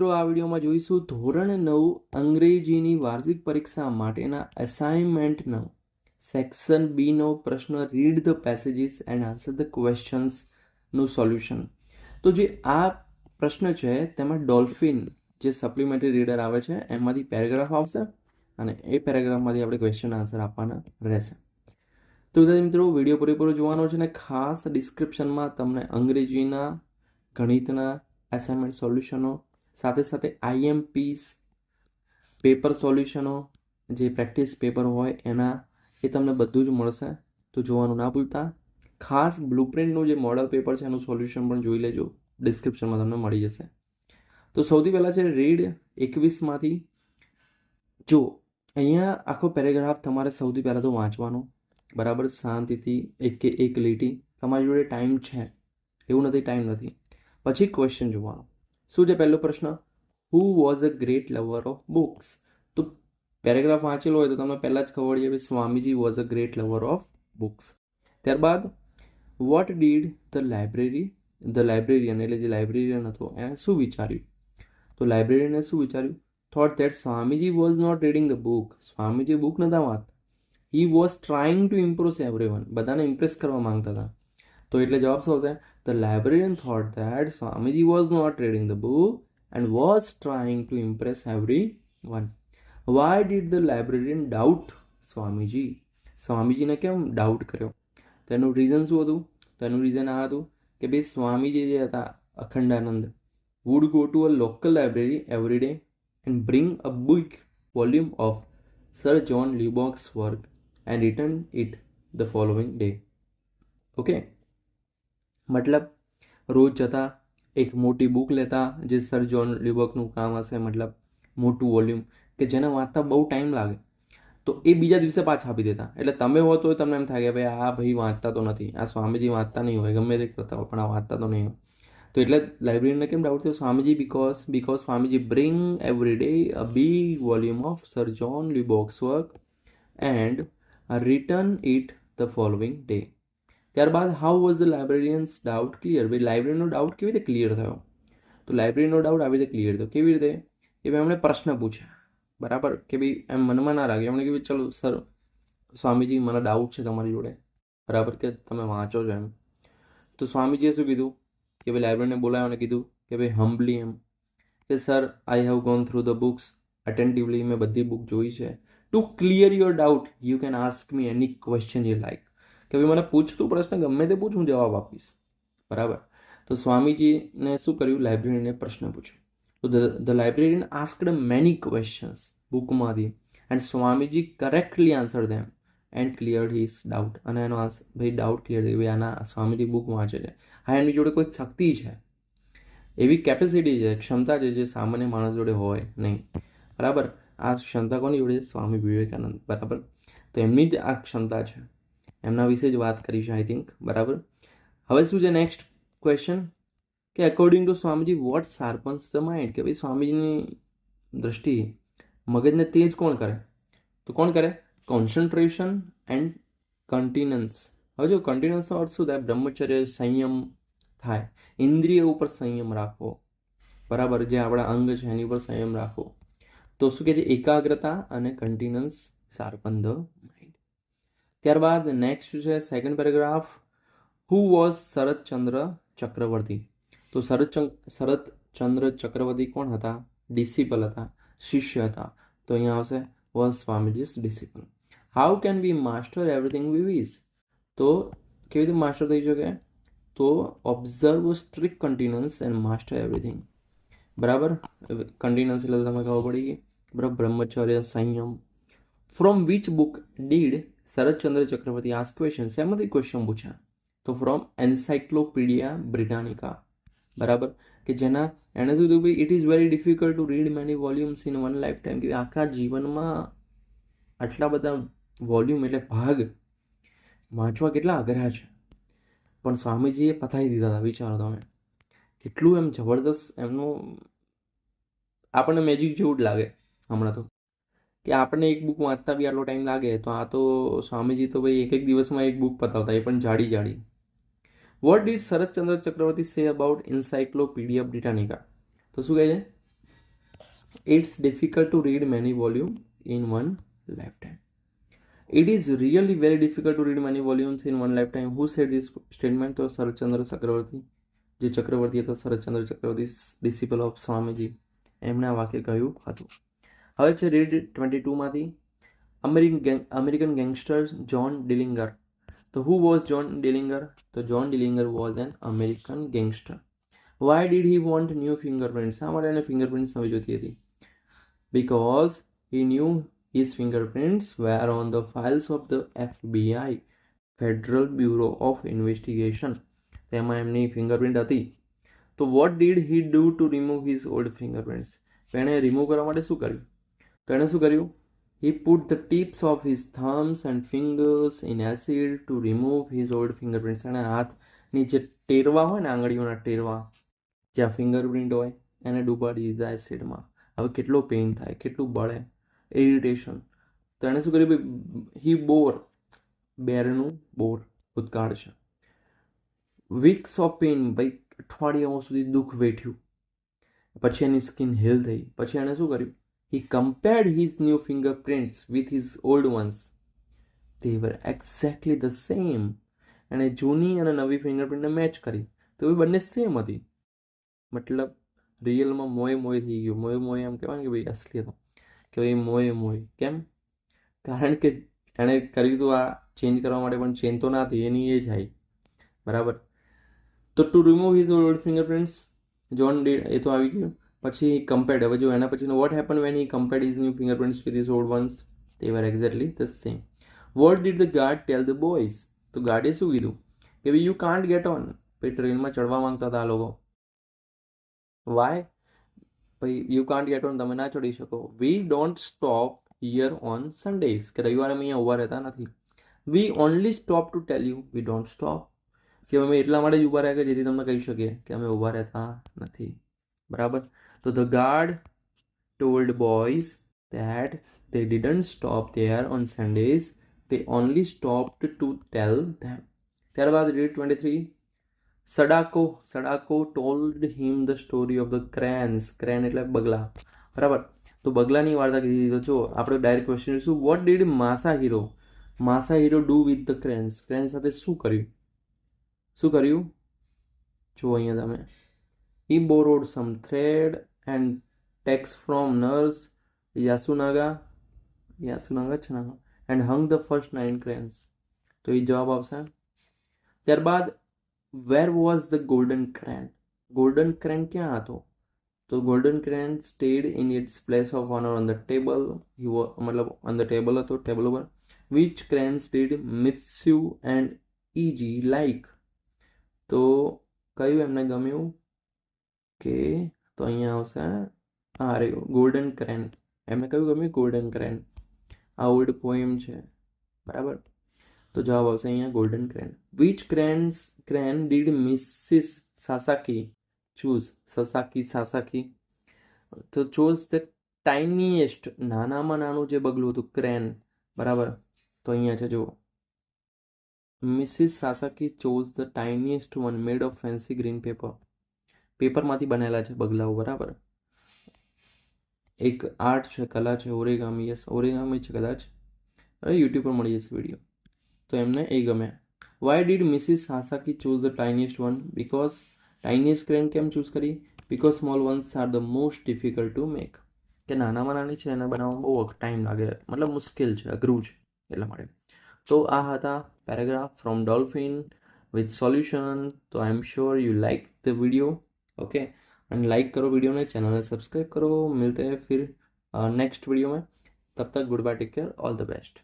મિત્રો આ વિડીયોમાં જોઈશું ધોરણ 9 અંગ્રેજીની વાર્ષિક પરીક્ષા માટેના અસાઇનમેન્ટ 9 સેક્શન બી નો પ્રશ્ન read the passages and answer the ક્વેશ્ચન્સનું સોલ્યુશન. તો જે આ પ્રશ્ન છે તેમાં ડોલ્ફિન જે સપ્લિમેન્ટરી રીડર આવે છે એમાંથી પેરેગ્રાફ આવશે અને એ પેરેગ્રાફમાંથી આપણે ક્વેશ્ચન આન્સર આપવાના રહેશે. તો વિદ્યાર્થી મિત્રો વિડીયો પૂરેપૂરો જોવાનો છે અને ખાસ ડિસ્ક્રિપ્શનમાં તમને અંગ્રેજીના ગણિતના અસાઇનમેન્ટ સોલ્યુશનો સાથે સાથે આઈએમપીસ પેપર સોલ્યુશનો જે પ્રેક્ટિસ પેપર હોય એના એ તમને બધું જ મળશે. તો જોવાનું ના ભૂલતા. ખાસ બ્લુપ્રિન્ટનું જે મોડલ પેપર છે એનું સોલ્યુશન પણ જોઈ લેજો, ડિસ્ક્રિપ્શનમાં તમને મળી જશે. તો સૌથી પહેલાં છે રીડ 21માંથી. જો અહીંયા આખો પેરેગ્રાફ તમારે સૌથી પહેલાં તો વાંચવાનો, બરાબર, શાંતિથી એક લીટી. તમારી જોડે ટાઈમ છે એવું નથી, ટાઈમ નથી. પછી ક્વેશ્ચન જોવાનો. શું છે પહેલો પ્રશ્ન? Who was a great lover of books. તો પેરેગ્રાફ વાંચેલો હોય તો તમને પહેલાં જ ખબર છે કે Swamiji was a great lover of books. ત્યારબાદ વોટ ડીડ ધ લાઇબ્રેરિયન એટલે જે લાઇબ્રેરિયન હતો એણે શું વિચાર્યું? તો લાઇબ્રેરિયને શું વિચાર્યું? Thought that Swamiji was not reading the book. Swamiji book નહોતા વાંચતા. He was trying to impress everyone. બધાને ઇમ્પ્રેસ કરવા માંગતા હતા. તો એટલે જવાબ શું આવશે? The librarian thought that Swamiji was not reading the book and was trying to impress everyone. Why did the librarian doubt Swamiji? સ્વામીજીને કેમ ડાઉટ કર્યો? તો એનું રીઝન શું હતું? તો એનું રીઝન આ હતું કે ભાઈ સ્વામીજી જે હતા Akhandanand would go to a local library every day and bring a big volume of Sir John Lubbock's work and return it the following day. Okay, મતલબ રોજ જતા એક મોટી બુક લેતા જે સર જ્હોન લ્યુબકનું કામ હશે, મતલબ મોટું વોલ્યુમ કે જેને વાંચતા બહુ ટાઈમ લાગે, તો એ બીજા દિવસે પાછા આપી દેતા. એટલે તમે હો તો તમને એમ થાય કે ભાઈ આ ભાઈ વાંચતા તો નથી, આ સ્વામીજી વાંચતા નહીં હોય, ગમે તે કરતા હોય પણ આ વાંચતા તો નહીં હોય. તો એટલે લાઇબ્રેરીને કેમ ડાઉટ થયો? Swamiji because Swamiji bring every day a big volume of sir John Lubbock's work and return it the following day. ત્યારબાદ how was the librarians doubt clear. ભાઈ લાઇબ્રેરીનો ડાઉટ કેવી રીતે ક્લિયર થયો? તો લાઇબ્રેરીનો ડાઉટ આવી રીતે ક્લિયર થયો. કેવી રીતે? કે ભાઈ એમણે પ્રશ્ન પૂછ્યા, બરાબર, કે ભાઈ એમ મનમાં ના લાગે. એમણે કીધું ચલો સર સ્વામીજી મને ડાઉટ છે તમારી જોડે, બરાબર, કે તમે વાંચો છો એમ. તો સ્વામીજીએ શું કીધું કે ભાઈ લાઇબ્રેરીને બોલાવ્યો અને કીધું કે ભાઈ હમ્બલી એમ કે sir I have gone through the books attentively. મેં બધી બુક જોઈ છે. To clear your doubt you can ask me any question you like. કે ભાઈ મને પૂછતું પ્રશ્ન ગમે તે પૂછ, હું જવાબ આપીશ, બરાબર. તો સ્વામીજીને શું કર્યું? લાઇબ્રેરીને પ્રશ્ન પૂછ્યો. તો the librarian asked many questions બુકમાંથી and Swamiji correctly answer them and cleared his doubt. અને એનો ભાઈ ડાઉટ ક્લિયર થઈ ભાઈ આના સ્વામીજી બુક વાંચે છે, હા એની જોડે કોઈક શક્તિ છે, એવી કેપેસિટી છે, ક્ષમતા છે જે સામાન્ય માણસ જોડે હોય નહીં, બરાબર. આ ક્ષમતા કોની જોડે? સ્વામી વિવેકાનંદ, બરાબર. તો એમની જ આ ક્ષમતા છે, એમના વિશે જ વાત કરીશું આઈ થિંક, બરાબર. હવે શું છે નેક્સ્ટ ક્વેશ્ચન કે according to Swamiji what sharpens the mind. કે ભાઈ સ્વામીજીની દ્રષ્ટિએ મગજને તેજ કોણ કરે? તો કોણ કરે? Concentration and continence. હવે જો કન્ટિનન્સનો અર્થ શું થાય? બ્રહ્મચર્ય, સંયમ થાય, ઇન્દ્રિય ઉપર સંયમ રાખવો, બરાબર, જે આપણા અંગ છે એની ઉપર સંયમ રાખવો. તો શું કહે છે? એકાગ્રતા અને કન્ટિનન્સ શાર્પન ધ માઇન્ડ. ત્યારબાદ નેક્સ્ટ છે second paragraph. Who was Sharatchandra Chakravarty. તો શરદચંદ્ર ચક્રવર્તી કોણ હતા? ડિસિપલ હતા, શિષ્ય હતા. તો અહીંયા આવશે was Swamiji's disciple. How can we master everything we wish. તો કેવી રીતે માસ્ટર થઈ શકે? તો observe strict continuance and master everything, બરાબર. કન્ટિન્યુઅન્સ એટલે તમને ખબર પડી ગઈ, બરાબર. બ્રહ્મચર્ય, સંયમ. From which book did Sharatchandra Chakravarty ask question. શેમાંથી ક્વેશ્ચન પૂછ્યા? તો ફ્રોમ એન્સાઇક્લોપીડિયા બ્રિટાનિકા, બરાબર, કે જેના એણે શું થયું? ભાઈ it is very difficult to read many volumes in one life time. કે આખા જીવનમાં આટલા બધા વોલ્યુમ એટલે ભાગ વાંચવા કેટલા અઘરા છે, પણ સ્વામીજીએ પતાવી દીધા હતા. વિચારો તમે, કેટલું એમ જબરદસ્ત એમનું. આપણને મેજિક જેવું જ લાગે હમણાં તો, કે આપણને એક બુક વાંચતા બી આટલો ટાઈમ લાગે, તો આ તો સ્વામીજી તો ભાઈ એક દિવસમાં એક બુક પતાવતા, એ પણ જાડી જાડી. What did Sharatchandra Chakravarti say about encyclopaedia બ્રિટાનિકા. તો શું કહે છે? It's difficult to read many volumes in one lifetime. It is really very difficult to read many volumes in one lifetime. Who said this statement? તો શરદચંદ્ર ચક્રવર્તી, જે ચક્રવર્તી હતા Sharatchandra Chakravarty, disciple of Swamiji, એમણે આ વાક્ય કહ્યું હતું. હવે છે રીડ 22માંથી અમેરિકન ગેંગસ્ટર જ્હોન ડિલિંગર. તો હુ વોઝ જ્હોન ડિલિંગર? તો John Dillinger was an American gangster. Why did he want new fingerprint? શા માટે એને ફિંગરપ્રિન્ટ્સ નવી જોતી હતી? Because he knew his fingerprints were on the files of the FBI, Federal Bureau of Investigation. તેમાં એમની fingerprint હતી. તો what did he do to remove his old fingerprints? એણે રિમૂવ કરવા માટે શું કર્યું? તો એણે શું કર્યું? He put the tips of his thumbs and fingers in acid to remove his old fingerprints. એણે હાથની જે ટેરવા હોય ને, આંગળીઓના ટેરવા, જ્યાં ફિંગરપ્રિન્ટ હોય, એને ડૂબાડી દીધા એસિડમાં. હવે કેટલો પેઇન થાય, કેટલું બળે, ઇરિટેશન. તો એણે શું કર્યું? હી બોર, બેરનું બોર, ભૂતકાળ છે. વીક્સ ઓફ પેઇન, ભાઈ અઠવાડિયાઓ સુધી દુઃખ વેઠ્યું. પછી એની સ્કિન હીલ થઈ. પછી એણે શું કર્યું? He compared his new fingerprints with his old ones. They were exactly the same. એણે જૂની અને નવી ફિંગરપ્રિન્ટને મેચ કરી, તો એ બંને સેમ હતી. મતલબ રિયલમાં મોય થઈ ગયું. મોય એમ કહેવાય ને કે ભાઈ અસલી હતો, કે ભાઈ મોય. કેમ? કારણ કે એણે કર્યું હતું આ ચેન્જ કરવા માટે, પણ ચેન્જ તો ના થઈ, એની એ જાય. બરાબર. તો to remove his old fingerprints, John did, એ તો આવી ગયું. પછી કમ્પેર્ડ. હવે જો એના પછીનો what happen when he compared his new fingerprints with his old ones? they were exactly the same. What did the guard tell the boys? તો ગાર્ડે શું કીધું? કે ભાઈ યુ કાન્ટ ગેટ ઓન. ભાઈ ટ્રેનમાં ચડવા માંગતા હતા આ લોકો. વાય? ભાઈ યુ કાન્ટ ગેટ ઓન, તમે ના ચડી શકો. We don't stop here on Sundays, કે રવિવારે અમે અહીંયા ઊભા રહેતા નથી. We only stop to tell you we don't stop, કે અમે એટલા માટે જ ઊભા રહ્યા કે જેથી તમને કહી શકીએ કે અમે ઊભા રહેતા નથી. બરાબર. તો the guard told boys that they didn't stop there on Sundays, they only stopped to tell them. ત્યારબાદ read 23. સડાકો told him the story of the cranes. Crane એટલે બગલા. બરાબર. તો બગલાની વાર્તા કીધી. તો જો આપણે ડાયરેક્ટ ક્વેશ્ચન શું, what did Masahiro do with the cranes? Crane સાથે શું કર્યું? જો અહીંયા તમે, he borrowed some thread and text from nurse Yasunaga છે ને, and hung the first 9 cranes. તો એ જવાબ આવશે. ત્યારબાદ where was the golden crane? golden crane ક્યાં હતો? તો golden crane stayed in its place of honor on the table. મતલબ on the table હતો, ટેબલ ઉપર. which cranes did Mitsu and EG like? તો કયું એમને ગમ્યું? કે તો અહીંયા આવશે ગોલ્ડન ક્રેન. એમને કયું ગમ્યું? Golden crane. આ ઓલ્ડ પોએમ છે. બરાબર. તો જવાબ આવશે અહીંયા golden crane. Which crane did Mrs Sasaki choose? Sasaki તો ચૂઝ ધ ટાઇનીએસ્ટ, નાનામાં નાનું જે બગલું હતું, ક્રેન. બરાબર. તો અહીંયા છે જુઓ, Mrs Sasaki chose the tiniest one made of fancy green પેપરમાંથી બનેલા છે બગલાઓ. બરાબર. એક આર્ટ છે, કલા છે, ઓરેગામી. યસ, ઓરેગામી છે કદાચ. યુટ્યુબ પર મળી જશે વિડીયો. તો એમને એ ગમ્યા. Why did Mrs Sasaki choose the tiniest one? Because tiniest crane કેમ ચૂઝ કરી? Because small ones are the most difficult to make, કે નાનામાં નાની છે એને બનાવવામાં બહુ ટાઈમ લાગે, મતલબ મુશ્કેલ છે, અઘરું છે, એટલા માટે. તો આ હતા paragraph from dolphin with solution. તો I am sure you like the video. Okay, and like करो वीडियो में, चैनल में सब्सक्राइब करो. मिलते हैं फिर नेक्स्ट वीडियो में. तब तक good bye, take care, all the best.